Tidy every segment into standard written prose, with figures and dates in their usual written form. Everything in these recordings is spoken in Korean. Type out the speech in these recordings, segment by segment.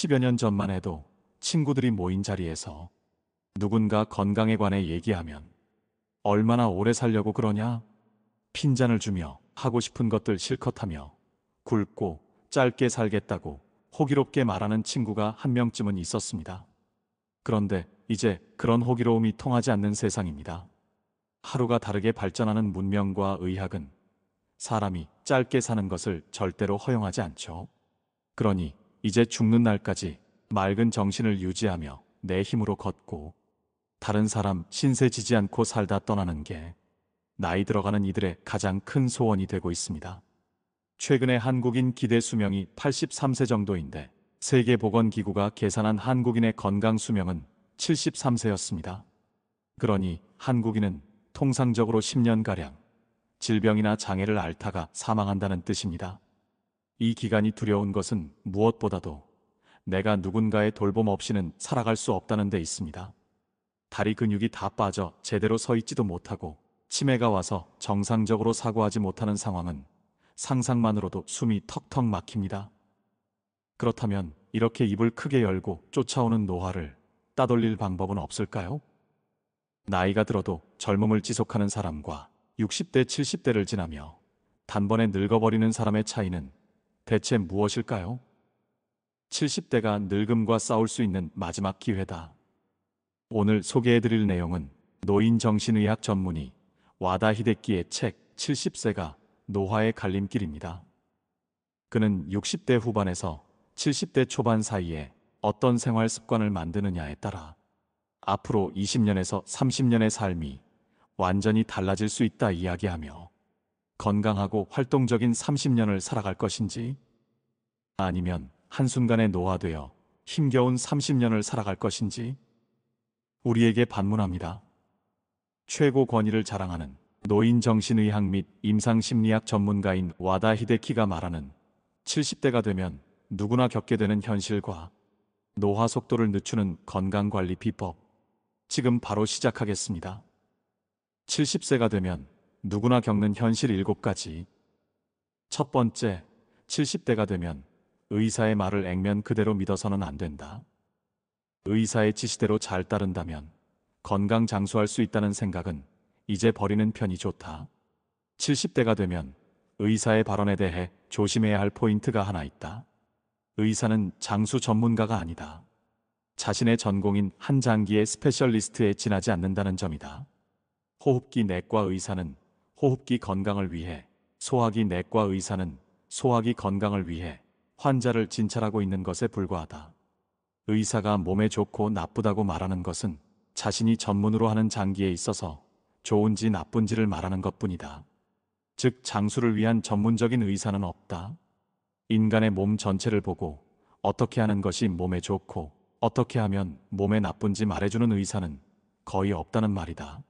10여 년 전만 해도 친구들이 모인 자리에서 누군가 건강에 관해 얘기하면 얼마나 오래 살려고 그러냐? 핀잔을 주며 하고 싶은 것들 실컷 하며 굵고 짧게 살겠다고 호기롭게 말하는 친구가 한 명쯤은 있었습니다. 그런데 이제 그런 호기로움이 통하지 않는 세상입니다. 하루가 다르게 발전하는 문명과 의학은 사람이 짧게 사는 것을 절대로 허용하지 않죠. 그러니 이제 죽는 날까지 맑은 정신을 유지하며 내 힘으로 걷고 다른 사람 신세 지지 않고 살다 떠나는 게 나이 들어가는 이들의 가장 큰 소원이 되고 있습니다. 최근에 한국인 기대 수명이 83세 정도인데 세계보건기구가 계산한 한국인의 건강 수명은 73세였습니다. 그러니 한국인은 통상적으로 10년가량 질병이나 장애를 앓다가 사망한다는 뜻입니다. 이 기간이 두려운 것은 무엇보다도 내가 누군가의 돌봄 없이는 살아갈 수 없다는 데 있습니다. 다리 근육이 다 빠져 제대로 서 있지도 못하고 치매가 와서 정상적으로 사고하지 못하는 상황은 상상만으로도 숨이 턱턱 막힙니다. 그렇다면 이렇게 입을 크게 열고 쫓아오는 노화를 따돌릴 방법은 없을까요? 나이가 들어도 젊음을 지속하는 사람과 60대, 70대를 지나며 단번에 늙어버리는 사람의 차이는 대체 무엇일까요? 70대가 늙음과 싸울 수 있는 마지막 기회다. 오늘 소개해드릴 내용은 노인정신의학 전문의 와다 히데키의 책 70세가 노화의 갈림길입니다. 그는 60대 후반에서 70대 초반 사이에 어떤 생활 습관을 만드느냐에 따라 앞으로 20년에서 30년의 삶이 완전히 달라질 수 있다 이야기하며 건강하고 활동적인 30년을 살아갈 것인지 아니면 한순간에 노화되어 힘겨운 30년을 살아갈 것인지 우리에게 반문합니다. 최고 권위를 자랑하는 노인정신의학 및 임상심리학 전문가인 와다 히데키가 말하는 70대가 되면 누구나 겪게 되는 현실과 노화 속도를 늦추는 건강관리 비법, 지금 바로 시작하겠습니다. 70세가 되면 누구나 겪는 현실 7가지. 첫 번째, 70대가 되면 의사의 말을 액면 그대로 믿어서는 안 된다. 의사의 지시대로 잘 따른다면 건강 장수할 수 있다는 생각은 이제 버리는 편이 좋다. 70대가 되면 의사의 발언에 대해 조심해야 할 포인트가 하나 있다. 의사는 장수 전문가가 아니다. 자신의 전공인 한 장기의 스페셜리스트에 지나지 않는다는 점이다. 호흡기 내과 의사는 호흡기 건강을 위해, 소화기 내과 의사는 소화기 건강을 위해 환자를 진찰하고 있는 것에 불과하다. 의사가 몸에 좋고 나쁘다고 말하는 것은 자신이 전문으로 하는 장기에 있어서 좋은지 나쁜지를 말하는 것뿐이다. 즉 장수를 위한 전문적인 의사는 없다. 인간의 몸 전체를 보고 어떻게 하는 것이 몸에 좋고 어떻게 하면 몸에 나쁜지 말해주는 의사는 거의 없다는 말이다.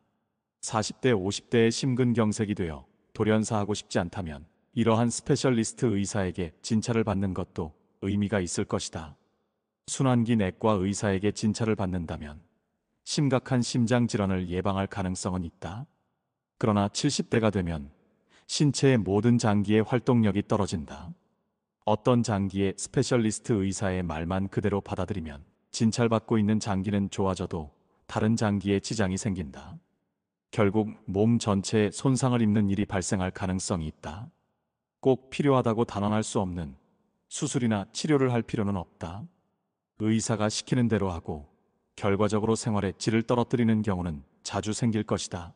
40대, 50대의 심근경색이 되어 돌연사하고 싶지 않다면 이러한 스페셜리스트 의사에게 진찰을 받는 것도 의미가 있을 것이다. 순환기 내과 의사에게 진찰을 받는다면 심각한 심장질환을 예방할 가능성은 있다. 그러나 70대가 되면 신체의 모든 장기의 활동력이 떨어진다. 어떤 장기의 스페셜리스트 의사의 말만 그대로 받아들이면 진찰받고 있는 장기는 좋아져도 다른 장기에 지장이 생긴다. 결국 몸 전체에 손상을 입는 일이 발생할 가능성이 있다. 꼭 필요하다고 단언할 수 없는 수술이나 치료를 할 필요는 없다. 의사가 시키는 대로 하고 결과적으로 생활의 질을 떨어뜨리는 경우는 자주 생길 것이다.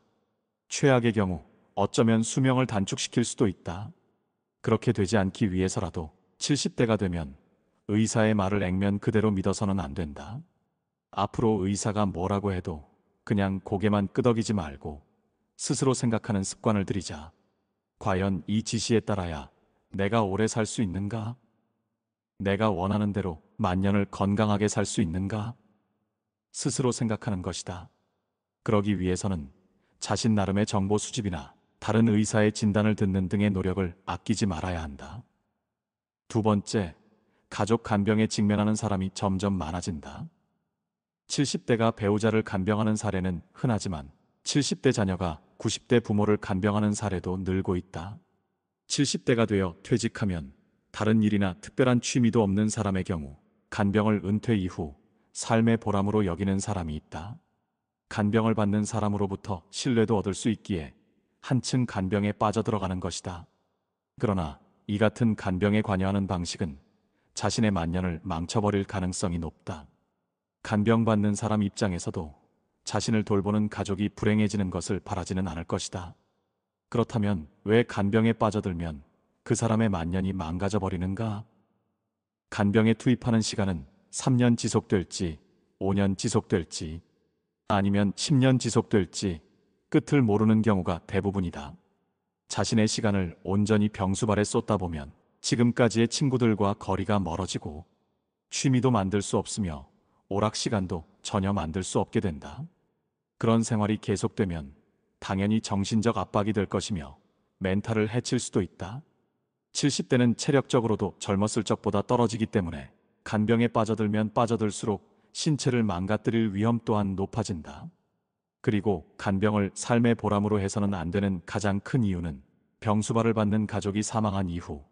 최악의 경우 어쩌면 수명을 단축시킬 수도 있다. 그렇게 되지 않기 위해서라도 70대가 되면 의사의 말을 액면 그대로 믿어서는 안 된다. 앞으로 의사가 뭐라고 해도 그냥 고개만 끄덕이지 말고 스스로 생각하는 습관을 들이자. 과연 이 지시에 따라야 내가 오래 살 수 있는가? 내가 원하는 대로 만년을 건강하게 살 수 있는가? 스스로 생각하는 것이다. 그러기 위해서는 자신 나름의 정보 수집이나 다른 의사의 진단을 듣는 등의 노력을 아끼지 말아야 한다. 두 번째, 가족 간병에 직면하는 사람이 점점 많아진다. 70대가 배우자를 간병하는 사례는 흔하지만 70대 자녀가 90대 부모를 간병하는 사례도 늘고 있다. 70대가 되어 퇴직하면 다른 일이나 특별한 취미도 없는 사람의 경우 간병을 은퇴 이후 삶의 보람으로 여기는 사람이 있다. 간병을 받는 사람으로부터 신뢰도 얻을 수 있기에 한층 간병에 빠져들어가는 것이다. 그러나 이 같은 간병에 관여하는 방식은 자신의 만년을 망쳐버릴 가능성이 높다. 간병받는 사람 입장에서도 자신을 돌보는 가족이 불행해지는 것을 바라지는 않을 것이다. 그렇다면 왜 간병에 빠져들면 그 사람의 만년이 망가져버리는가? 간병에 투입하는 시간은 3년 지속될지, 5년 지속될지, 아니면 10년 지속될지 끝을 모르는 경우가 대부분이다. 자신의 시간을 온전히 병수발에 쏟다 보면 지금까지의 친구들과 거리가 멀어지고 취미도 만들 수 없으며 오락 시간도 전혀 만들 수 없게 된다. 그런 생활이 계속되면 당연히 정신적 압박이 될 것이며 멘탈을 해칠 수도 있다. 70대는 체력적으로도 젊었을 적보다 떨어지기 때문에 간병에 빠져들면 빠져들수록 신체를 망가뜨릴 위험 또한 높아진다. 그리고 간병을 삶의 보람으로 해서는 안 되는 가장 큰 이유는 병수발을 받는 가족이 사망한 이후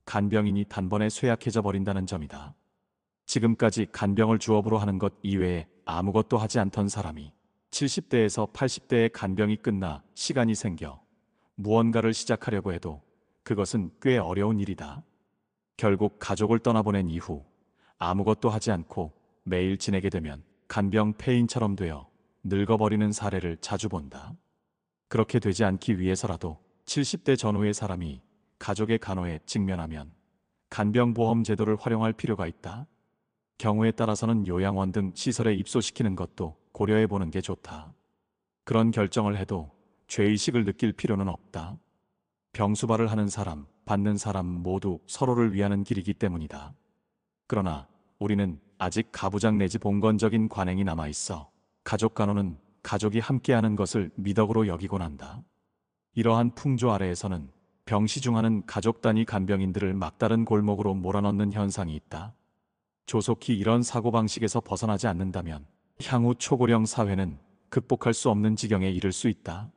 간병인이 단번에 쇠약해져 버린다는 점이다. 지금까지 간병을 주업으로 하는 것 이외에 아무것도 하지 않던 사람이 70대에서 80대의 간병이 끝나 시간이 생겨 무언가를 시작하려고 해도 그것은 꽤 어려운 일이다. 결국 가족을 떠나보낸 이후 아무것도 하지 않고 매일 지내게 되면 간병 폐인처럼 되어 늙어버리는 사례를 자주 본다. 그렇게 되지 않기 위해서라도 70대 전후의 사람이 가족의 간호에 직면하면 간병보험 제도를 활용할 필요가 있다. 경우에 따라서는 요양원 등 시설에 입소시키는 것도 고려해 보는 게 좋다. 그런 결정을 해도 죄의식을 느낄 필요는 없다. 병수발을 하는 사람, 받는 사람 모두 서로를 위하는 길이기 때문이다. 그러나 우리는 아직 가부장 내지 봉건적인 관행이 남아있어 가족 간호는 가족이 함께하는 것을 미덕으로 여기곤 한다. 이러한 풍조 아래에서는 병시중하는 가족 단위 간병인들을 막다른 골목으로 몰아넣는 현상이 있다. 조속히 이런 사고방식에서 벗어나지 않는다면 향후 초고령 사회는 극복할 수 없는 지경에 이를 수 있다.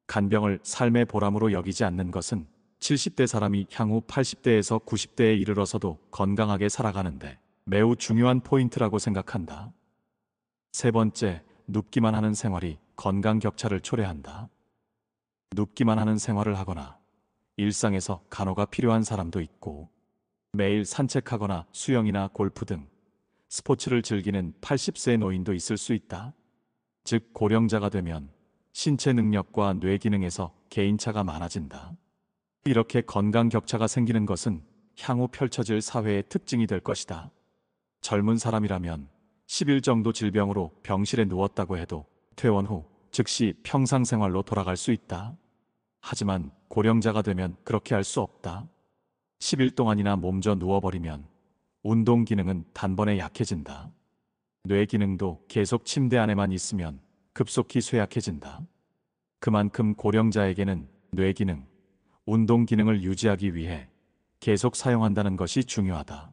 간병을 삶의 보람으로 여기지 않는 것은 70대 사람이 향후 80대에서 90대에 이르러서도 건강하게 살아가는데 매우 중요한 포인트라고 생각한다. 세 번째, 눕기만 하는 생활이 건강 격차를 초래한다. 눕기만 하는 생활을 하거나 일상에서 간호가 필요한 사람도 있고 매일 산책하거나 수영이나 골프 등 스포츠를 즐기는 80세 노인도 있을 수 있다. 즉 고령자가 되면 신체 능력과 뇌 기능에서 개인차가 많아진다. 이렇게 건강 격차가 생기는 것은 향후 펼쳐질 사회의 특징이 될 것이다. 젊은 사람이라면 10일 정도 질병으로 병실에 누웠다고 해도 퇴원 후 즉시 평상생활로 돌아갈 수 있다. 하지만 고령자가 되면 그렇게 할 수 없다. 10일 동안이나 몸져 누워버리면 운동 기능은 단번에 약해진다. 뇌 기능도 계속 침대 안에만 있으면 급속히 쇠약해진다. 그만큼 고령자에게는 뇌 기능, 운동 기능을 유지하기 위해 계속 사용한다는 것이 중요하다.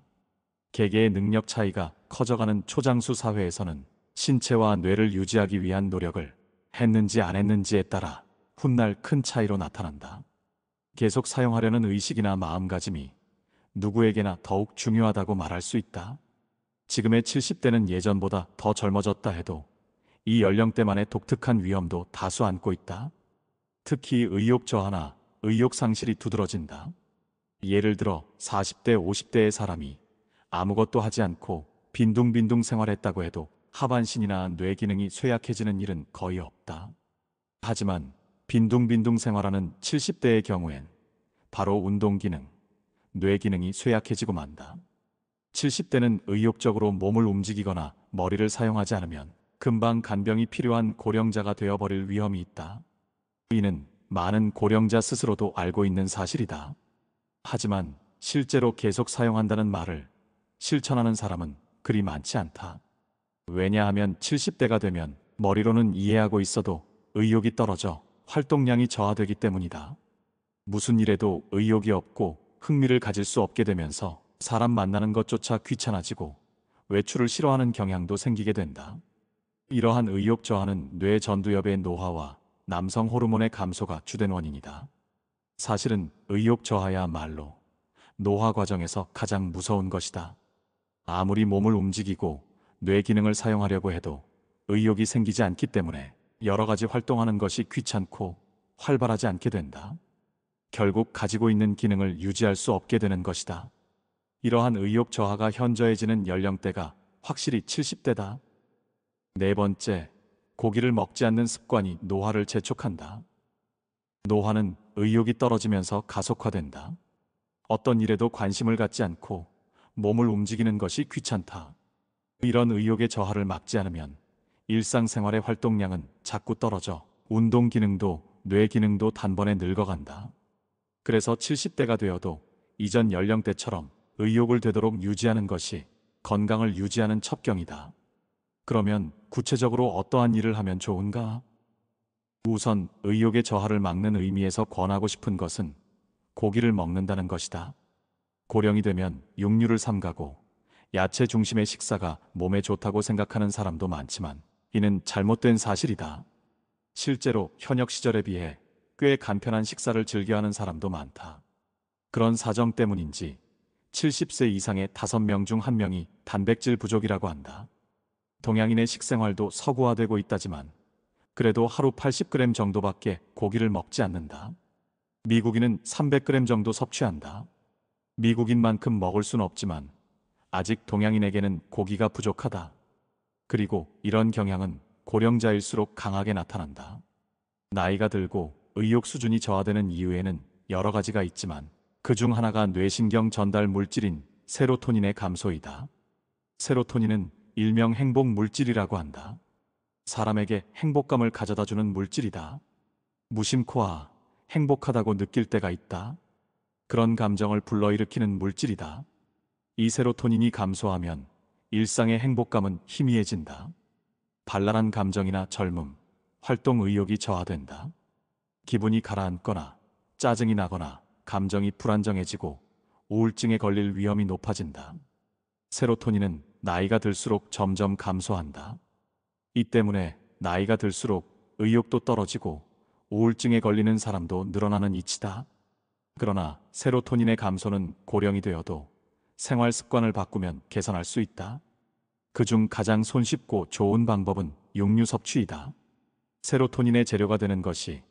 개개의 능력 차이가 커져가는 초장수 사회에서는 신체와 뇌를 유지하기 위한 노력을 했는지 안 했는지에 따라 훗날 큰 차이로 나타난다. 계속 사용하려는 의식이나 마음가짐이 누구에게나 더욱 중요하다고 말할 수 있다. 지금의 70대는 예전보다 더 젊어졌다 해도 이 연령대만의 독특한 위험도 다수 안고 있다. 특히 의욕 저하나 의욕 상실이 두드러진다. 예를 들어 40대, 50대의 사람이 아무것도 하지 않고 빈둥빈둥 생활했다고 해도 하반신이나 뇌 기능이 쇠약해지는 일은 거의 없다. 하지만 빈둥빈둥 생활하는 70대의 경우엔 바로 운동 기능, 뇌 기능이 쇠약해지고 만다. 70대는 의욕적으로 몸을 움직이거나 머리를 사용하지 않으면 금방 간병이 필요한 고령자가 되어버릴 위험이 있다. 이는 많은 고령자 스스로도 알고 있는 사실이다. 하지만 실제로 계속 사용한다는 말을 실천하는 사람은 그리 많지 않다. 왜냐하면 70대가 되면 머리로는 이해하고 있어도 의욕이 떨어져 활동량이 저하되기 때문이다. 무슨 일에도 의욕이 없고 흥미를 가질 수 없게 되면서 사람 만나는 것조차 귀찮아지고 외출을 싫어하는 경향도 생기게 된다. 이러한 의욕 저하는 뇌 전두엽의 노화와 남성 호르몬의 감소가 주된 원인이다. 사실은 의욕 저하야말로 노화 과정에서 가장 무서운 것이다. 아무리 몸을 움직이고 뇌 기능을 사용하려고 해도 의욕이 생기지 않기 때문에 여러 가지 활동하는 것이 귀찮고 활발하지 않게 된다. 결국 가지고 있는 기능을 유지할 수 없게 되는 것이다. 이러한 의욕 저하가 현저해지는 연령대가 확실히 70대다. 네 번째, 고기를 먹지 않는 습관이 노화를 재촉한다. 노화는 의욕이 떨어지면서 가속화된다. 어떤 일에도 관심을 갖지 않고 몸을 움직이는 것이 귀찮다. 이런 의욕의 저하를 막지 않으면 일상생활의 활동량은 자꾸 떨어져 운동 기능도 뇌 기능도 단번에 늙어간다. 그래서 70대가 되어도 이전 연령대처럼 의욕을 되도록 유지하는 것이 건강을 유지하는 첩경이다. 그러면 구체적으로 어떠한 일을 하면 좋은가? 우선 의욕의 저하를 막는 의미에서 권하고 싶은 것은 고기를 먹는다는 것이다. 고령이 되면 육류를 삼가고 야채 중심의 식사가 몸에 좋다고 생각하는 사람도 많지만 이는 잘못된 사실이다. 실제로 현역 시절에 비해 꽤 간편한 식사를 즐겨하는 사람도 많다. 그런 사정 때문인지 70세 이상의 5명 중 1명이 단백질 부족이라고 한다. 동양인의 식생활도 서구화되고 있다지만 그래도 하루 80g 정도밖에 고기를 먹지 않는다. 미국인은 300g 정도 섭취한다. 미국인만큼 먹을 수는 없지만 아직 동양인에게는 고기가 부족하다. 그리고 이런 경향은 고령자일수록 강하게 나타난다. 나이가 들고 의욕 수준이 저하되는 이유에는 여러 가지가 있지만 그중 하나가 뇌신경 전달 물질인 세로토닌의 감소이다. 세로토닌은 일명 행복 물질이라고 한다. 사람에게 행복감을 가져다주는 물질이다. 무심코아 행복하다고 느낄 때가 있다. 그런 감정을 불러일으키는 물질이다. 이 세로토닌이 감소하면 일상의 행복감은 희미해진다. 발랄한 감정이나 젊음, 활동 의욕이 저하된다. 기분이 가라앉거나 짜증이 나거나 감정이 불안정해지고 우울증에 걸릴 위험이 높아진다. 세로토닌은 나이가 들수록 점점 감소한다. 이 때문에 나이가 들수록 의욕도 떨어지고 우울증에 걸리는 사람도 늘어나는 이치다. 그러나 세로토닌의 감소는 고령이 되어도 생활 습관을 바꾸면 개선할 수 있다. 그중 가장 손쉽고 좋은 방법은 육류 섭취이다. 세로토닌의 재료가 되는 것이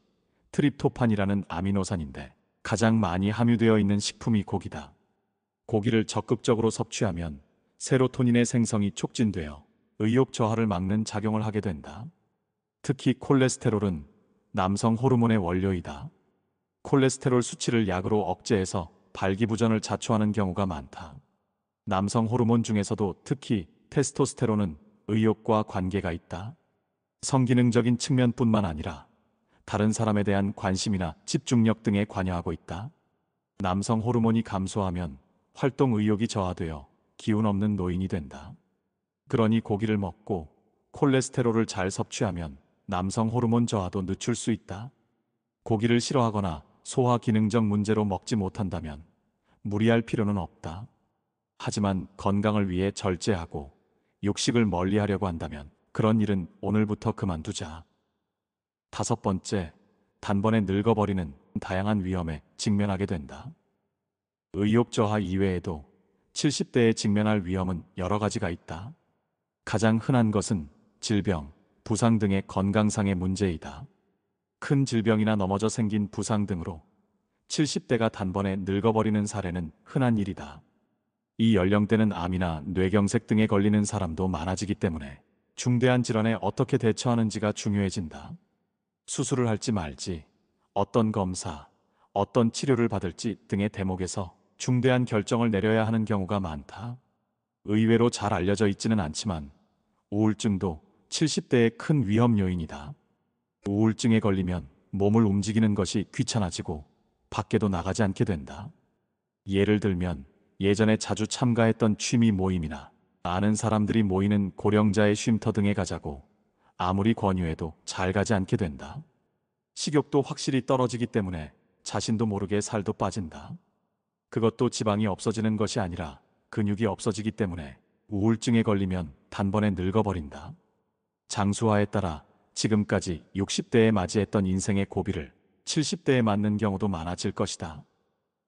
트립토판이라는 아미노산인데 가장 많이 함유되어 있는 식품이 고기다. 고기를 적극적으로 섭취하면 세로토닌의 생성이 촉진되어 의욕 저하를 막는 작용을 하게 된다. 특히 콜레스테롤은 남성 호르몬의 원료이다. 콜레스테롤 수치를 약으로 억제해서 발기부전을 자초하는 경우가 많다. 남성 호르몬 중에서도 특히 테스토스테론은 의욕과 관계가 있다. 성기능적인 측면뿐만 아니라 다른 사람에 대한 관심이나 집중력 등에 관여하고 있다. 남성 호르몬이 감소하면 활동 의욕이 저하되어 기운 없는 노인이 된다. 그러니 고기를 먹고 콜레스테롤을 잘 섭취하면 남성 호르몬 저하도 늦출 수 있다. 고기를 싫어하거나 소화 기능적 문제로 먹지 못한다면 무리할 필요는 없다. 하지만 건강을 위해 절제하고 육식을 멀리하려고 한다면 그런 일은 오늘부터 그만두자. 5번째, 단번에 늙어버리는 다양한 위험에 직면하게 된다. 의욕 저하 이외에도 70대에 직면할 위험은 여러 가지가 있다. 가장 흔한 것은 질병, 부상 등의 건강상의 문제이다. 큰 질병이나 넘어져 생긴 부상 등으로 70대가 단번에 늙어버리는 사례는 흔한 일이다. 이 연령대는 암이나 뇌경색 등에 걸리는 사람도 많아지기 때문에 중대한 질환에 어떻게 대처하는지가 중요해진다. 수술을 할지 말지, 어떤 검사, 어떤 치료를 받을지 등의 대목에서 중대한 결정을 내려야 하는 경우가 많다. 의외로 잘 알려져 있지는 않지만 우울증도 70대의 큰 위험 요인이다. 우울증에 걸리면 몸을 움직이는 것이 귀찮아지고 밖에도 나가지 않게 된다. 예를 들면 예전에 자주 참가했던 취미 모임이나 아는 사람들이 모이는 고령자의 쉼터 등에 가자고 아무리 권유해도 잘 가지 않게 된다. 식욕도 확실히 떨어지기 때문에 자신도 모르게 살도 빠진다. 그것도 지방이 없어지는 것이 아니라 근육이 없어지기 때문에 우울증에 걸리면 단번에 늙어버린다. 장수화에 따라 지금까지 60대에 맞이했던 인생의 고비를 70대에 맞는 경우도 많아질 것이다.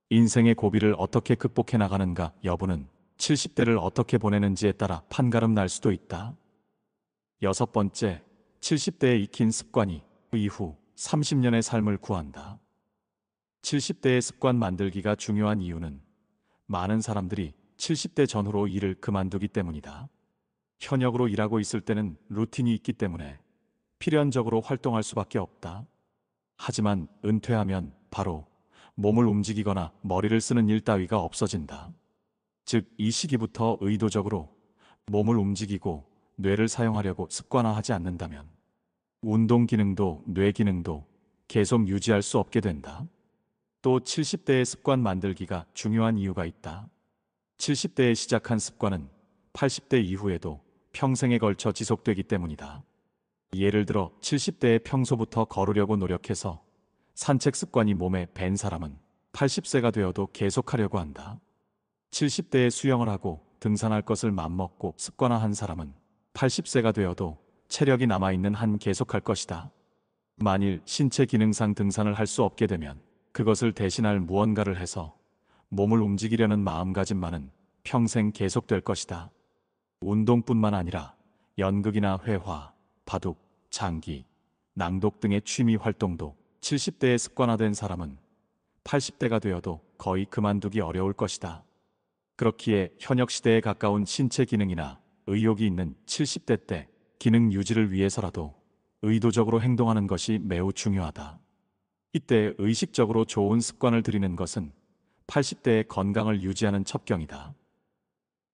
인생의 고비를 어떻게 극복해 나가는가 여부는 70대를 어떻게 보내는지에 따라 판가름 날 수도 있다. 6번째, 70대에 익힌 습관이 이후 30년의 삶을 구한다. 70대의 습관 만들기가 중요한 이유는 많은 사람들이 70대 전후로 일을 그만두기 때문이다. 현역으로 일하고 있을 때는 루틴이 있기 때문에 필연적으로 활동할 수밖에 없다. 하지만 은퇴하면 바로 몸을 움직이거나 머리를 쓰는 일 따위가 없어진다. 즉, 이 시기부터 의도적으로 몸을 움직이고 뇌를 사용하려고 습관화하지 않는다면 운동 기능도 뇌 기능도 계속 유지할 수 없게 된다. 또 70대의 습관 만들기가 중요한 이유가 있다. 70대에 시작한 습관은 80대 이후에도 평생에 걸쳐 지속되기 때문이다. 예를 들어 70대에 평소부터 걸으려고 노력해서 산책 습관이 몸에 밴 사람은 80세가 되어도 계속하려고 한다. 70대에 수영을 하고 등산할 것을 맘먹고 습관화한 사람은 80세가 되어도 체력이 남아있는 한 계속할 것이다. 만일 신체 기능상 등산을 할 수 없게 되면 그것을 대신할 무언가를 해서 몸을 움직이려는 마음가짐만은 평생 계속될 것이다. 운동뿐만 아니라 연극이나 회화, 바둑, 장기, 낭독 등의 취미 활동도 70대에 습관화된 사람은 80대가 되어도 거의 그만두기 어려울 것이다. 그렇기에 현역 시대에 가까운 신체 기능이나 의욕이 있는 70대 때 기능 유지를 위해서라도 의도적으로 행동하는 것이 매우 중요하다. 이때 의식적으로 좋은 습관을 들이는 것은 80대의 건강을 유지하는 첩경이다.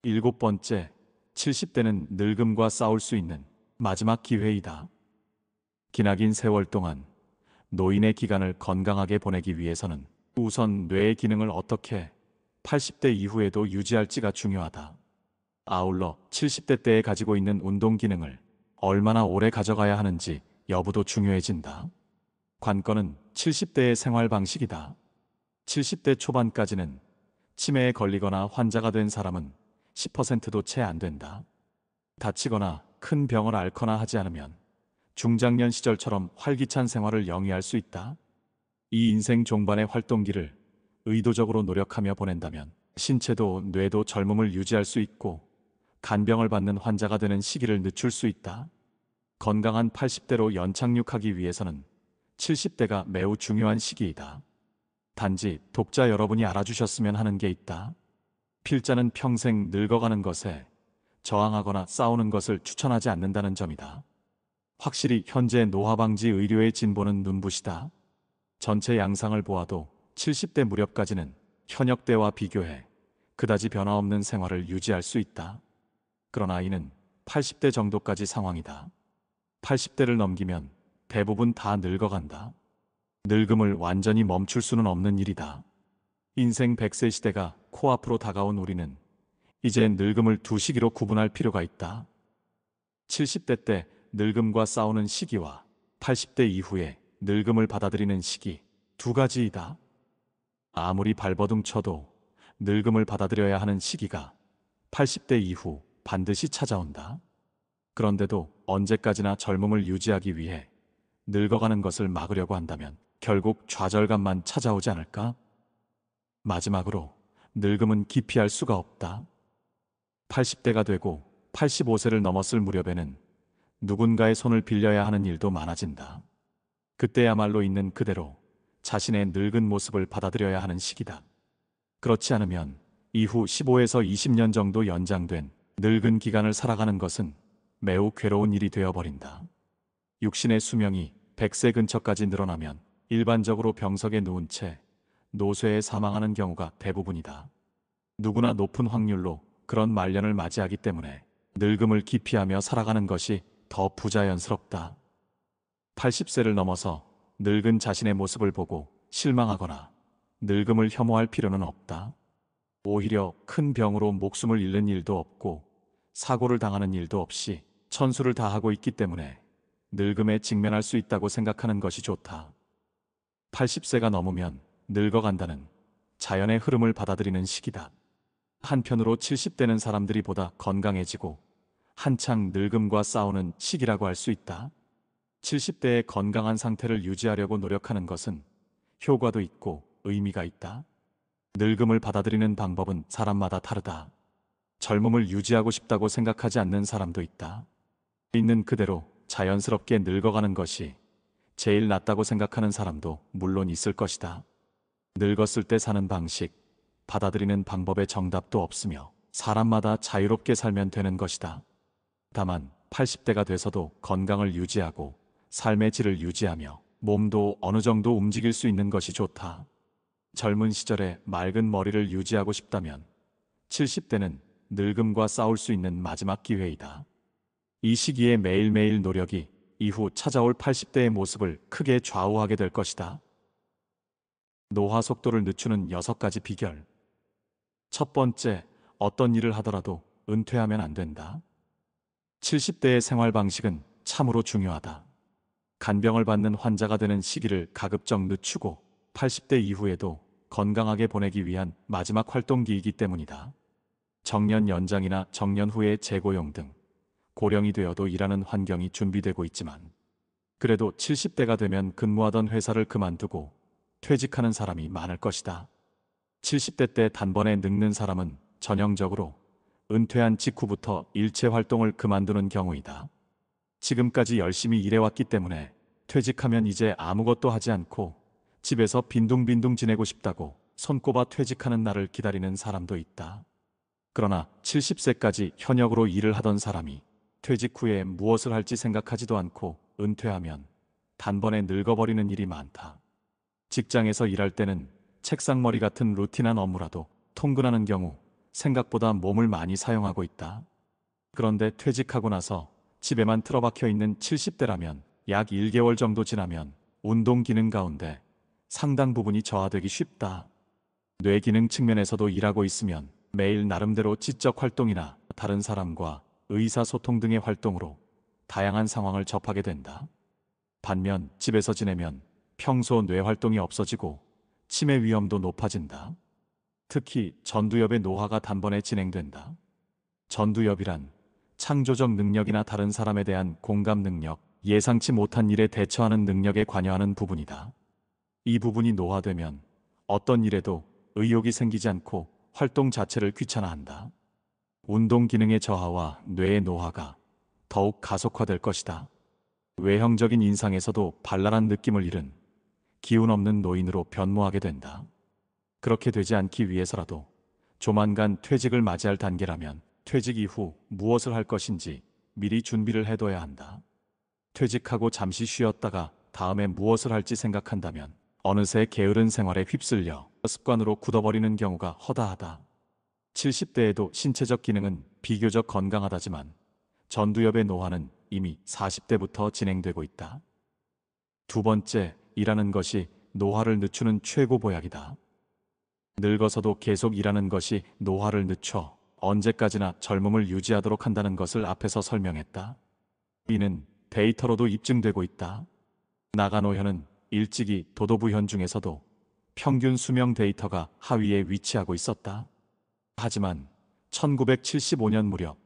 7번째, 70대는 늙음과 싸울 수 있는 마지막 기회이다. 기나긴 세월 동안 노인의 기간을 건강하게 보내기 위해서는 우선 뇌의 기능을 어떻게 80대 이후에도 유지할지가 중요하다. 아울러 70대 때에 가지고 있는 운동 기능을 얼마나 오래 가져가야 하는지 여부도 중요해진다. 관건은 70대의 생활 방식이다. 70대 초반까지는 치매에 걸리거나 환자가 된 사람은 10%도 채 안 된다. 다치거나 큰 병을 앓거나 하지 않으면 중장년 시절처럼 활기찬 생활을 영위할 수 있다. 이 인생 종반의 활동기를 의도적으로 노력하며 보낸다면 신체도 뇌도 젊음을 유지할 수 있고 간병을 받는 환자가 되는 시기를 늦출 수 있다. 건강한 80대로 연착륙하기 위해서는 70대가 매우 중요한 시기이다. 단지 독자 여러분이 알아주셨으면 하는 게 있다. 필자는 평생 늙어가는 것에 저항하거나 싸우는 것을 추천하지 않는다는 점이다. 확실히 현재 노화방지 의료의 진보는 눈부시다. 전체 양상을 보아도 70대 무렵까지는 현역 때와 비교해 그다지 변화 없는 생활을 유지할 수 있다. 그러나 이는 80대 정도까지 상황이다. 80대를 넘기면 대부분 다 늙어간다. 늙음을 완전히 멈출 수는 없는 일이다. 인생 100세 시대가 코앞으로 다가온 우리는 이제 늙음을 두 시기로 구분할 필요가 있다. 70대 때 늙음과 싸우는 시기와 80대 이후에 늙음을 받아들이는 시기, 두 가지이다. 아무리 발버둥 쳐도 늙음을 받아들여야 하는 시기가 80대 이후 반드시 찾아온다. 그런데도 언제까지나 젊음을 유지하기 위해 늙어가는 것을 막으려고 한다면 결국 좌절감만 찾아오지 않을까? 마지막으로 늙음은 기피할 수가 없다. 80대가 되고 85세를 넘었을 무렵에는 누군가의 손을 빌려야 하는 일도 많아진다. 그때야말로 있는 그대로 자신의 늙은 모습을 받아들여야 하는 시기다. 그렇지 않으면 이후 15에서 20년 정도 연장된 늙은 기간을 살아가는 것은 매우 괴로운 일이 되어버린다. 육신의 수명이 100세 근처까지 늘어나면 일반적으로 병석에 누운 채 노쇠에 사망하는 경우가 대부분이다. 누구나 높은 확률로 그런 말년을 맞이하기 때문에 늙음을 기피하며 살아가는 것이 더 부자연스럽다. 80세를 넘어서 늙은 자신의 모습을 보고 실망하거나 늙음을 혐오할 필요는 없다. 오히려 큰 병으로 목숨을 잃는 일도 없고 사고를 당하는 일도 없이 천수를 다하고 있기 때문에 늙음에 직면할 수 있다고 생각하는 것이 좋다. 80세가 넘으면 늙어간다는 자연의 흐름을 받아들이는 시기다. 한편으로 70대는 사람들이 보다 건강해지고 한창 늙음과 싸우는 시기라고 할 수 있다. 70대의 건강한 상태를 유지하려고 노력하는 것은 효과도 있고 의미가 있다. 늙음을 받아들이는 방법은 사람마다 다르다. 젊음을 유지하고 싶다고 생각하지 않는 사람도 있다. 있는 그대로 자연스럽게 늙어가는 것이 제일 낫다고 생각하는 사람도 물론 있을 것이다. 늙었을 때 사는 방식, 받아들이는 방법에 정답도 없으며 사람마다 자유롭게 살면 되는 것이다. 다만 80대가 돼서도 건강을 유지하고 삶의 질을 유지하며 몸도 어느 정도 움직일 수 있는 것이 좋다. 젊은 시절에 맑은 머리를 유지하고 싶다면 70대는 늙음과 싸울 수 있는 마지막 기회이다. 이 시기에 매일매일 노력이 이후 찾아올 80대의 모습을 크게 좌우하게 될 것이다. 노화 속도를 늦추는 6가지 비결. 첫 번째, 어떤 일을 하더라도 은퇴하면 안 된다. 70대의 생활 방식은 참으로 중요하다. 간병을 받는 환자가 되는 시기를 가급적 늦추고 80대 이후에도 건강하게 보내기 위한 마지막 활동기이기 때문이다. 정년 연장이나 정년 후의 재고용 등 고령이 되어도 일하는 환경이 준비되고 있지만 그래도 70대가 되면 근무하던 회사를 그만두고 퇴직하는 사람이 많을 것이다. 70대 때 단번에 늙는 사람은 전형적으로 은퇴한 직후부터 일체 활동을 그만두는 경우이다. 지금까지 열심히 일해왔기 때문에 퇴직하면 이제 아무것도 하지 않고 집에서 빈둥빈둥 지내고 싶다고 손꼽아 퇴직하는 날을 기다리는 사람도 있다. 그러나 70세까지 현역으로 일을 하던 사람이 퇴직 후에 무엇을 할지 생각하지도 않고 은퇴하면 단번에 늙어버리는 일이 많다. 직장에서 일할 때는 책상머리 같은 루틴한 업무라도 통근하는 경우 생각보다 몸을 많이 사용하고 있다. 그런데 퇴직하고 나서 집에만 틀어박혀 있는 70대라면 약 1개월 정도 지나면 운동 기능 가운데 상당 부분이 저하되기 쉽다. 뇌 기능 측면에서도 일하고 있으면 매일 나름대로 지적 활동이나 다른 사람과 의사소통 등의 활동으로 다양한 상황을 접하게 된다. 반면 집에서 지내면 평소 뇌 활동이 없어지고 치매 위험도 높아진다. 특히 전두엽의 노화가 단번에 진행된다. 전두엽이란 창조적 능력이나 다른 사람에 대한 공감 능력, 예상치 못한 일에 대처하는 능력에 관여하는 부분이다. 이 부분이 노화되면 어떤 일에도 의욕이 생기지 않고 활동 자체를 귀찮아한다. 운동 기능의 저하와 뇌의 노화가 더욱 가속화될 것이다. 외형적인 인상에서도 발랄한 느낌을 잃은 기운 없는 노인으로 변모하게 된다. 그렇게 되지 않기 위해서라도 조만간 퇴직을 맞이할 단계라면 퇴직 이후 무엇을 할 것인지 미리 준비를 해둬야 한다. 퇴직하고 잠시 쉬었다가 다음에 무엇을 할지 생각한다면 어느새 게으른 생활에 휩쓸려 습관으로 굳어버리는 경우가 허다하다. 70대에도 신체적 기능은 비교적 건강하다지만 전두엽의 노화는 이미 40대부터 진행되고 있다. 두 번째, 일하는 것이 노화를 늦추는 최고 보약이다. 늙어서도 계속 일하는 것이 노화를 늦춰 언제까지나 젊음을 유지하도록 한다는 것을 앞에서 설명했다. 이는 데이터로도 입증되고 있다. 나가노현은 일찍이 도도부현 중에서도 평균 수명 데이터가 하위에 위치하고 있었다. 하지만 1975년 무렵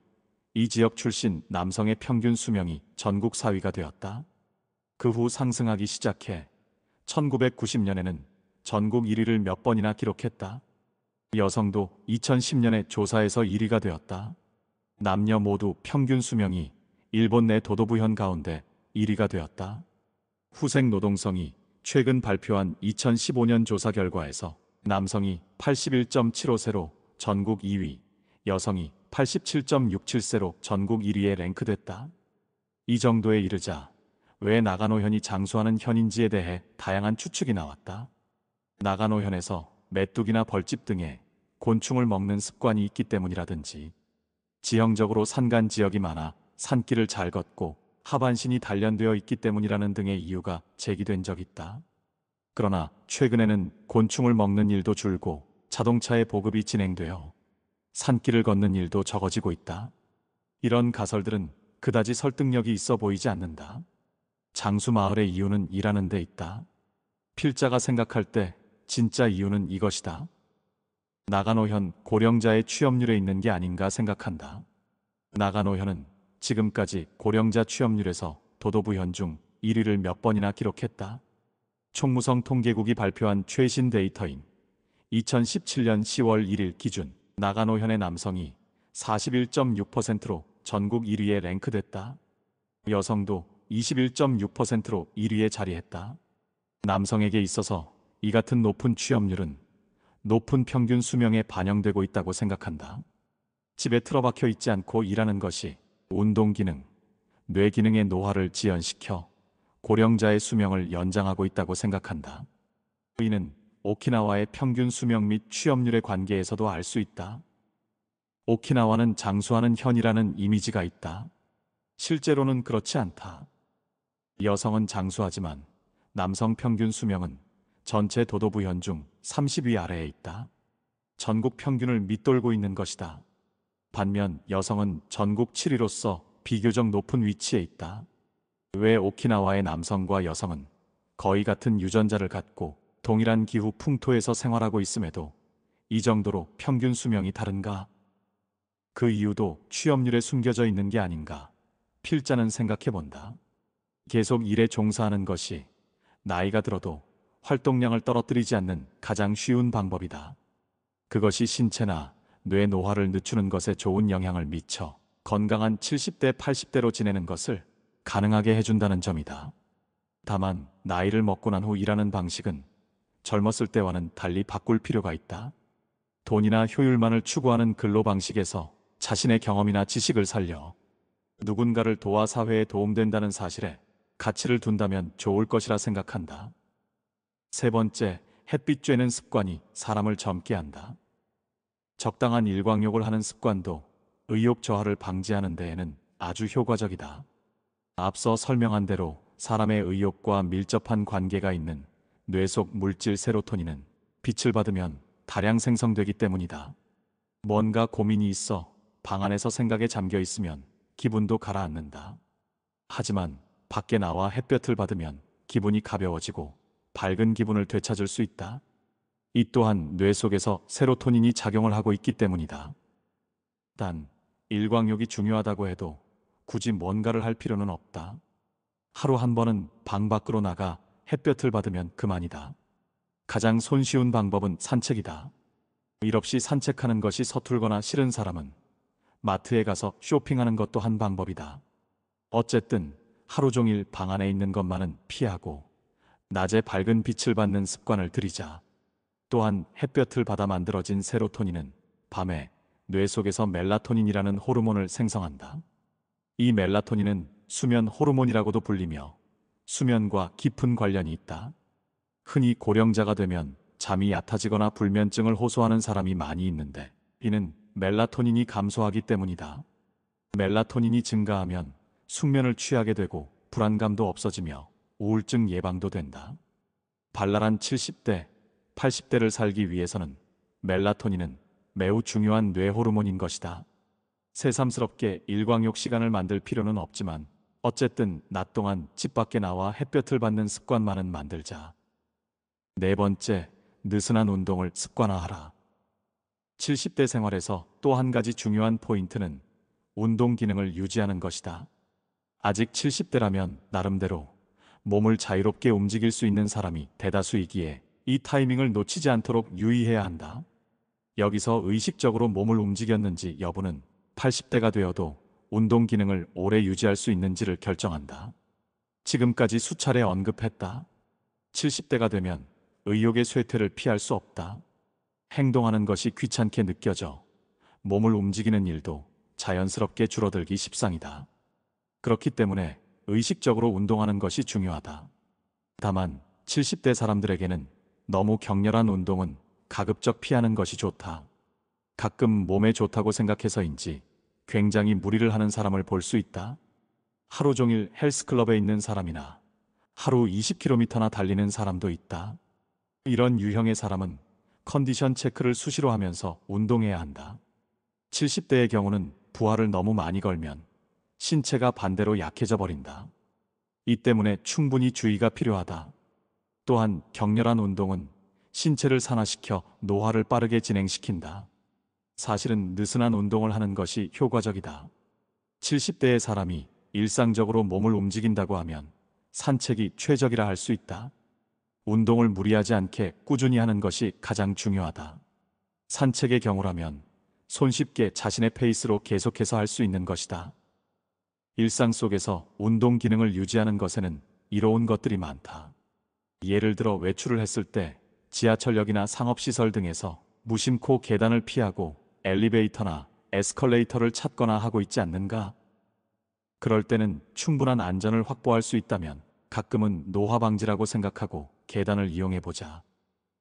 이 지역 출신 남성의 평균 수명이 전국 4위가 되었다. 그 후 상승하기 시작해 1990년에는 전국 1위를 몇 번이나 기록했다. 여성도 2010년에 조사에서 1위가 되었다. 남녀 모두 평균 수명이 일본 내 도도부현 가운데 1위가 되었다. 후생 노동성이 최근 발표한 2015년 조사 결과에서 남성이 81.75세로 전국 2위, 여성이 87.67세로 전국 1위에 랭크됐다. 이 정도에 이르자 왜 나가노현이 장수하는 현인지에 대해 다양한 추측이 나왔다. 나가노현에서 메뚜기나 벌집 등의 곤충을 먹는 습관이 있기 때문이라든지 지형적으로 산간 지역이 많아 산길을 잘 걷고 하반신이 단련되어 있기 때문이라는 등의 이유가 제기된 적 있다. 그러나 최근에는 곤충을 먹는 일도 줄고 자동차의 보급이 진행되어 산길을 걷는 일도 적어지고 있다. 이런 가설들은 그다지 설득력이 있어 보이지 않는다. 장수 마을의 이유는 일하는 데 있다. 필자가 생각할 때 진짜 이유는 이것이다. 나가노현 고령자의 취업률에 있는 게 아닌가 생각한다. 나가노현은 지금까지 고령자 취업률에서 도도부현 중 1위를 몇 번이나 기록했다. 총무성 통계국이 발표한 최신 데이터인 2017년 10월 1일 기준 나가노현의 남성이 41.6%로 전국 1위에 랭크됐다. 여성도 21.6%로 1위에 자리했다. 남성에게 있어서 이 같은 높은 취업률은 높은 평균 수명에 반영되고 있다고 생각한다. 집에 틀어박혀 있지 않고 일하는 것이 운동 기능, 뇌 기능의 노화를 지연시켜 고령자의 수명을 연장하고 있다고 생각한다. 이는 오키나와의 평균 수명 및 취업률의 관계에서도 알 수 있다. 오키나와는 장수하는 현이라는 이미지가 있다. 실제로는 그렇지 않다. 여성은 장수하지만 남성 평균 수명은 전체 도도부현 중 30위 아래에 있다. 전국 평균을 밑돌고 있는 것이다. 반면 여성은 전국 7위로서 비교적 높은 위치에 있다. 왜 오키나와의 남성과 여성은 거의 같은 유전자를 갖고 동일한 기후 풍토에서 생활하고 있음에도 이 정도로 평균 수명이 다른가? 그 이유도 취업률에 숨겨져 있는 게 아닌가? 필자는 생각해 본다. 계속 일에 종사하는 것이 나이가 들어도 활동량을 떨어뜨리지 않는 가장 쉬운 방법이다. 그것이 신체나 뇌 노화를 늦추는 것에 좋은 영향을 미쳐 건강한 70대, 80대로 지내는 것을 가능하게 해준다는 점이다. 다만 나이를 먹고 난 후 일하는 방식은 젊었을 때와는 달리 바꿀 필요가 있다. 돈이나 효율만을 추구하는 근로 방식에서 자신의 경험이나 지식을 살려 누군가를 도와 사회에 도움된다는 사실에 가치를 둔다면 좋을 것이라 생각한다. 세 번째, 햇빛 쬐는 습관이 사람을 젊게 한다. 적당한 일광욕을 하는 습관도 의욕 저하를 방지하는 데에는 아주 효과적이다. 앞서 설명한 대로 사람의 의욕과 밀접한 관계가 있는 뇌 속 물질 세로토닌은 빛을 받으면 다량 생성되기 때문이다. 뭔가 고민이 있어 방 안에서 생각에 잠겨 있으면 기분도 가라앉는다. 하지만 밖에 나와 햇볕을 받으면 기분이 가벼워지고 밝은 기분을 되찾을 수 있다. 이 또한 뇌 속에서 세로토닌이 작용을 하고 있기 때문이다. 단, 일광욕이 중요하다고 해도 굳이 뭔가를 할 필요는 없다. 하루 한 번은 방 밖으로 나가 햇볕을 받으면 그만이다. 가장 손쉬운 방법은 산책이다. 일 없이 산책하는 것이 서툴거나 싫은 사람은 마트에 가서 쇼핑하는 것도 한 방법이다. 어쨌든 하루 종일 방 안에 있는 것만은 피하고 낮에 밝은 빛을 받는 습관을 들이자. 또한 햇볕을 받아 만들어진 세로토닌은 밤에 뇌 속에서 멜라토닌이라는 호르몬을 생성한다. 이 멜라토닌은 수면 호르몬이라고도 불리며 수면과 깊은 관련이 있다. 흔히 고령자가 되면 잠이 얕아지거나 불면증을 호소하는 사람이 많이 있는데 이는 멜라토닌이 감소하기 때문이다. 멜라토닌이 증가하면 숙면을 취하게 되고 불안감도 없어지며 우울증 예방도 된다. 발랄한 70대, 80대를 살기 위해서는 멜라토닌은 매우 중요한 뇌 호르몬인 것이다. 새삼스럽게 일광욕 시간을 만들 필요는 없지만 어쨌든 낮 동안 집 밖에 나와 햇볕을 받는 습관만은 만들자. 네 번째, 느슨한 운동을 습관화하라. 70대 생활에서 또 한 가지 중요한 포인트는 운동 기능을 유지하는 것이다. 아직 70대라면 나름대로 몸을 자유롭게 움직일 수 있는 사람이 대다수이기에 이 타이밍을 놓치지 않도록 유의해야 한다. 여기서 의식적으로 몸을 움직였는지 여부는 80대가 되어도 운동 기능을 오래 유지할 수 있는지를 결정한다. 지금까지 수차례 언급했다. 70대가 되면 의욕의 쇠퇴를 피할 수 없다. 행동하는 것이 귀찮게 느껴져 몸을 움직이는 일도 자연스럽게 줄어들기 십상이다. 그렇기 때문에 의식적으로 운동하는 것이 중요하다. 다만 70대 사람들에게는 너무 격렬한 운동은 가급적 피하는 것이 좋다. 가끔 몸에 좋다고 생각해서인지 굉장히 무리를 하는 사람을 볼 수 있다. 하루 종일 헬스클럽에 있는 사람이나 하루 20km나 달리는 사람도 있다. 이런 유형의 사람은 컨디션 체크를 수시로 하면서 운동해야 한다. 70대의 경우는 부하를 너무 많이 걸면 신체가 반대로 약해져 버린다. 이 때문에 충분히 주의가 필요하다. 또한 격렬한 운동은 신체를 산화시켜 노화를 빠르게 진행시킨다. 사실은 느슨한 운동을 하는 것이 효과적이다. 70대의 사람이 일상적으로 몸을 움직인다고 하면 산책이 최적이라 할 수 있다. 운동을 무리하지 않게 꾸준히 하는 것이 가장 중요하다. 산책의 경우라면 손쉽게 자신의 페이스로 계속해서 할 수 있는 것이다. 일상 속에서 운동 기능을 유지하는 것에는 이로운 것들이 많다. 예를 들어 외출을 했을 때 지하철역이나 상업시설 등에서 무심코 계단을 피하고 엘리베이터나 에스컬레이터를 찾거나 하고 있지 않는가? 그럴 때는 충분한 안전을 확보할 수 있다면 가끔은 노화 방지라고 생각하고 계단을 이용해보자.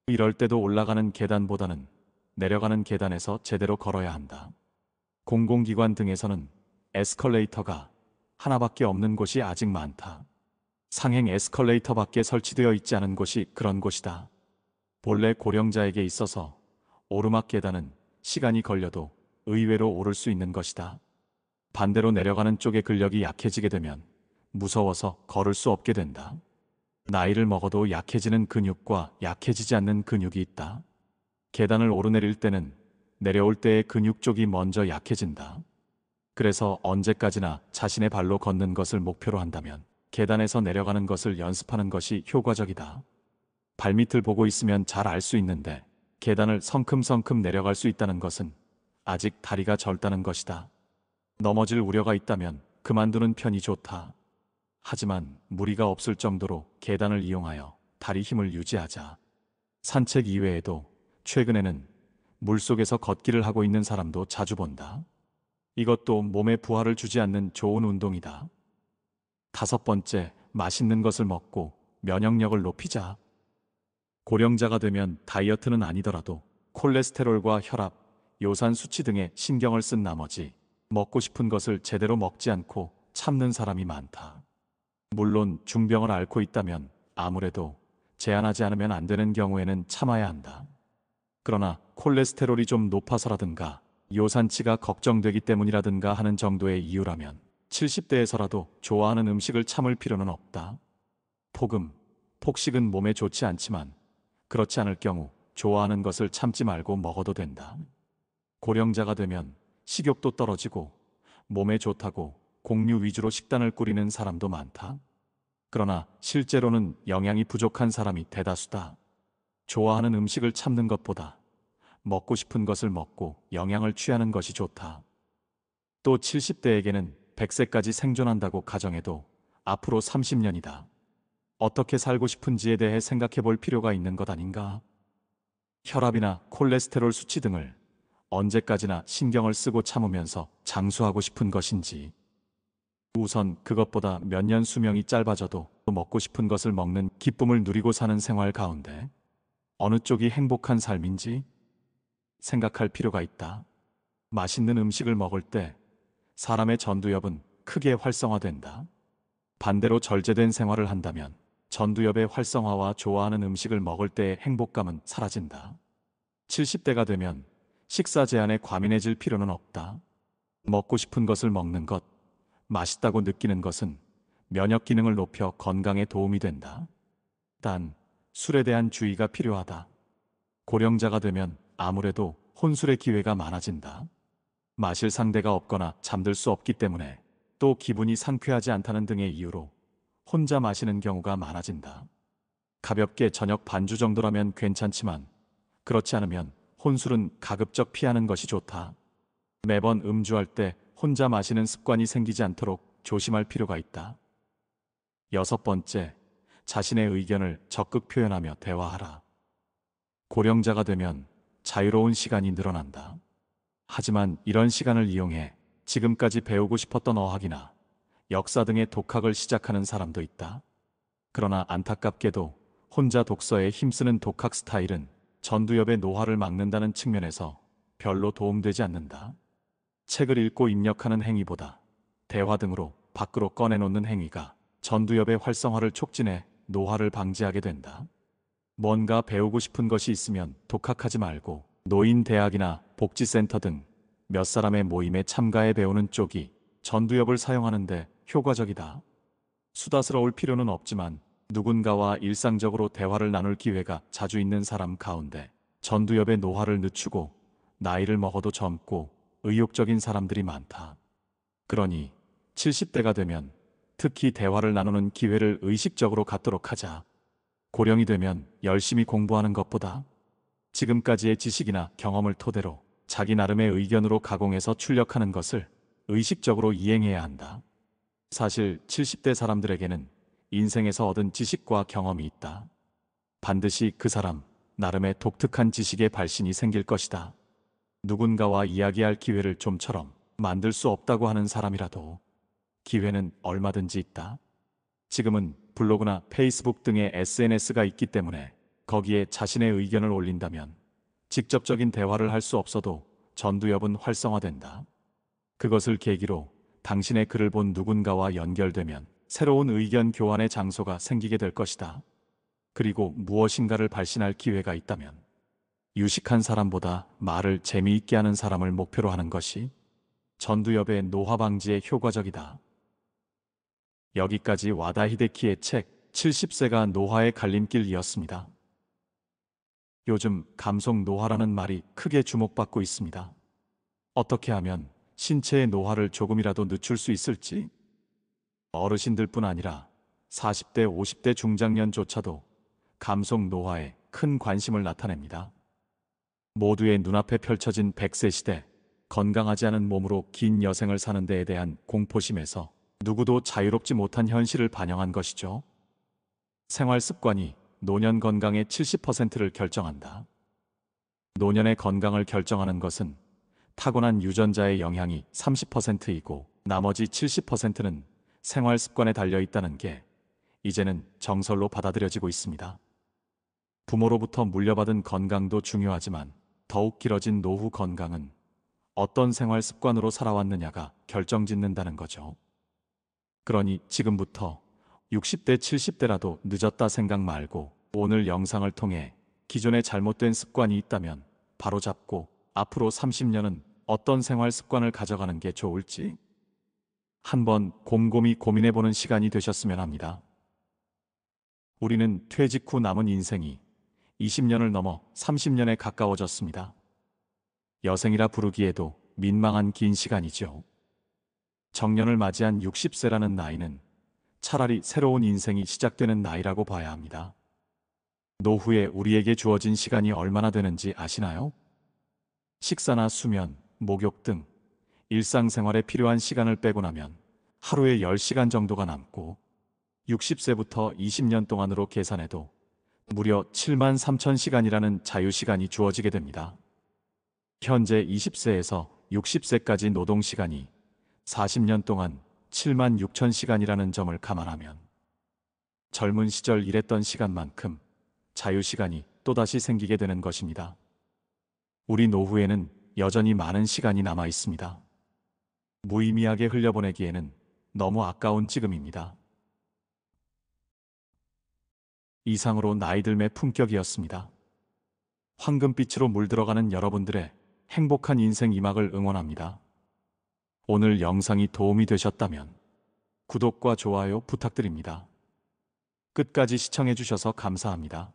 이럴 때도 올라가는 계단보다는 내려가는 계단에서 제대로 걸어야 한다. 공공기관 등에서는 에스컬레이터가 하나밖에 없는 곳이 아직 많다. 상행 에스컬레이터밖에 설치되어 있지 않은 곳이 그런 곳이다. 본래 고령자에게 있어서 오르막 계단은 시간이 걸려도 의외로 오를 수 있는 것이다. 반대로 내려가는 쪽의 근력이 약해지게 되면 무서워서 걸을 수 없게 된다. 나이를 먹어도 약해지는 근육과 약해지지 않는 근육이 있다. 계단을 오르내릴 때는 내려올 때의 근육 쪽이 먼저 약해진다. 그래서 언제까지나 자신의 발로 걷는 것을 목표로 한다면 계단에서 내려가는 것을 연습하는 것이 효과적이다. 발밑을 보고 있으면 잘 알 수 있는데 계단을 성큼성큼 내려갈 수 있다는 것은 아직 다리가 젊다는 것이다. 넘어질 우려가 있다면 그만두는 편이 좋다. 하지만 무리가 없을 정도로 계단을 이용하여 다리 힘을 유지하자. 산책 이외에도 최근에는 물속에서 걷기를 하고 있는 사람도 자주 본다. 이것도 몸에 부하를 주지 않는 좋은 운동이다. 5번째, 맛있는 것을 먹고 면역력을 높이자. 고령자가 되면 다이어트는 아니더라도 콜레스테롤과 혈압, 요산 수치 등에 신경을 쓴 나머지 먹고 싶은 것을 제대로 먹지 않고 참는 사람이 많다. 물론 중병을 앓고 있다면 아무래도 제한하지 않으면 안 되는 경우에는 참아야 한다. 그러나 콜레스테롤이 좀 높아서라든가 요산치가 걱정되기 때문이라든가 하는 정도의 이유라면 70대에서라도 좋아하는 음식을 참을 필요는 없다. 폭식은 몸에 좋지 않지만 그렇지 않을 경우 좋아하는 것을 참지 말고 먹어도 된다. 고령자가 되면 식욕도 떨어지고 몸에 좋다고 곡류 위주로 식단을 꾸리는 사람도 많다. 그러나 실제로는 영양이 부족한 사람이 대다수다. 좋아하는 음식을 참는 것보다 먹고 싶은 것을 먹고 영양을 취하는 것이 좋다. 또 70대에게는 100세까지 생존한다고 가정해도 앞으로 30년이다. 어떻게 살고 싶은지에 대해 생각해 볼 필요가 있는 것 아닌가? 혈압이나 콜레스테롤 수치 등을 언제까지나 신경을 쓰고 참으면서 장수하고 싶은 것인지. 우선 그것보다 몇 년 수명이 짧아져도 먹고 싶은 것을 먹는 기쁨을 누리고 사는 생활 가운데 어느 쪽이 행복한 삶인지 생각할 필요가 있다. 맛있는 음식을 먹을 때 사람의 전두엽은 크게 활성화된다. 반대로 절제된 생활을 한다면 전두엽의 활성화와 좋아하는 음식을 먹을 때의 행복감은 사라진다. 70대가 되면 식사 제한에 과민해질 필요는 없다. 먹고 싶은 것을 먹는 것, 맛있다고 느끼는 것은 면역 기능을 높여 건강에 도움이 된다. 단, 술에 대한 주의가 필요하다. 고령자가 되면 아무래도 혼술의 기회가 많아진다. 마실 상대가 없거나 잠들 수 없기 때문에 또 기분이 상쾌하지 않다는 등의 이유로 혼자 마시는 경우가 많아진다. 가볍게 저녁 반주 정도라면 괜찮지만 그렇지 않으면 혼술은 가급적 피하는 것이 좋다. 매번 음주할 때 혼자 마시는 습관이 생기지 않도록 조심할 필요가 있다. 6번째, 자신의 의견을 적극 표현하며 대화하라. 고령자가 되면 자유로운 시간이 늘어난다. 하지만 이런 시간을 이용해 지금까지 배우고 싶었던 어학이나 역사 등의 독학을 시작하는 사람도 있다. 그러나 안타깝게도 혼자 독서에 힘쓰는 독학 스타일은 전두엽의 노화를 막는다는 측면에서 별로 도움되지 않는다. 책을 읽고 입력하는 행위보다 대화 등으로 밖으로 꺼내놓는 행위가 전두엽의 활성화를 촉진해 노화를 방지하게 된다. 뭔가 배우고 싶은 것이 있으면 독학하지 말고 노인 대학이나 복지센터 등 몇 사람의 모임에 참가해 배우는 쪽이 전두엽을 사용하는데 효과적이다. 수다스러울 필요는 없지만 누군가와 일상적으로 대화를 나눌 기회가 자주 있는 사람 가운데 전두엽의 노화를 늦추고 나이를 먹어도 젊고 의욕적인 사람들이 많다. 그러니 70대가 되면 특히 대화를 나누는 기회를 의식적으로 갖도록 하자. 고령이 되면 열심히 공부하는 것보다 지금까지의 지식이나 경험을 토대로 자기 나름의 의견으로 가공해서 출력하는 것을 의식적으로 이행해야 한다. 사실 70대 사람들에게는 인생에서 얻은 지식과 경험이 있다. 반드시 그 사람 나름의 독특한 지식의 발신이 생길 것이다. 누군가와 이야기할 기회를 좀처럼 만들 수 없다고 하는 사람이라도 기회는 얼마든지 있다. 지금은 블로그나 페이스북 등의 SNS가 있기 때문에 거기에 자신의 의견을 올린다면 직접적인 대화를 할 수 없어도 전두엽은 활성화된다. 그것을 계기로 당신의 글을 본 누군가와 연결되면 새로운 의견 교환의 장소가 생기게 될 것이다. 그리고 무엇인가를 발신할 기회가 있다면 유식한 사람보다 말을 재미있게 하는 사람을 목표로 하는 것이 전두엽의 노화 방지에 효과적이다. 여기까지 와다 히데키의 책 70세가 노화의 갈림길이었습니다. 요즘 감속 노화라는 말이 크게 주목받고 있습니다. 어떻게 하면 신체의 노화를 조금이라도 늦출 수 있을지? 어르신들뿐 아니라 40대, 50대 중장년조차도 감속 노화에 큰 관심을 나타냅니다. 모두의 눈앞에 펼쳐진 100세 시대, 건강하지 않은 몸으로 긴 여생을 사는 데에 대한 공포심에서 누구도 자유롭지 못한 현실을 반영한 것이죠. 생활 습관이 노년 건강의 70%를 결정한다. 노년의 건강을 결정하는 것은 타고난 유전자의 영향이 30%이고 나머지 70%는 생활 습관에 달려 있다는 게 이제는 정설로 받아들여지고 있습니다. 부모로부터 물려받은 건강도 중요하지만 더욱 길어진 노후 건강은 어떤 생활 습관으로 살아왔느냐가 결정짓는다는 거죠. 그러니 지금부터 60대, 70대라도 늦었다 생각 말고 오늘 영상을 통해 기존에 잘못된 습관이 있다면 바로잡고 앞으로 30년은 어떤 생활 습관을 가져가는 게 좋을지 한번 곰곰이 고민해보는 시간이 되셨으면 합니다. 우리는 퇴직 후 남은 인생이 20년을 넘어 30년에 가까워졌습니다. 여생이라 부르기에도 민망한 긴 시간이죠. 정년을 맞이한 60세라는 나이는 차라리 새로운 인생이 시작되는 나이라고 봐야 합니다. 노후에 우리에게 주어진 시간이 얼마나 되는지 아시나요? 식사나 수면, 목욕 등 일상생활에 필요한 시간을 빼고 나면 하루에 10시간 정도가 남고 60세부터 20년 동안으로 계산해도 무려 7만 3천 시간이라는 자유시간이 주어지게 됩니다. 현재 20세에서 60세까지 노동시간이 40년 동안 7만 6천 시간이라는 점을 감안하면 젊은 시절 일했던 시간만큼 자유시간이 또다시 생기게 되는 것입니다. 우리 노후에는 여전히 많은 시간이 남아 있습니다. 무의미하게 흘려보내기에는 너무 아까운 지금입니다. 이상으로 나이들매 품격이었습니다. 황금빛으로 물들어가는 여러분들의 행복한 인생 이막을 응원합니다. 오늘 영상이 도움이 되셨다면 구독과 좋아요 부탁드립니다. 끝까지 시청해 주셔서 감사합니다.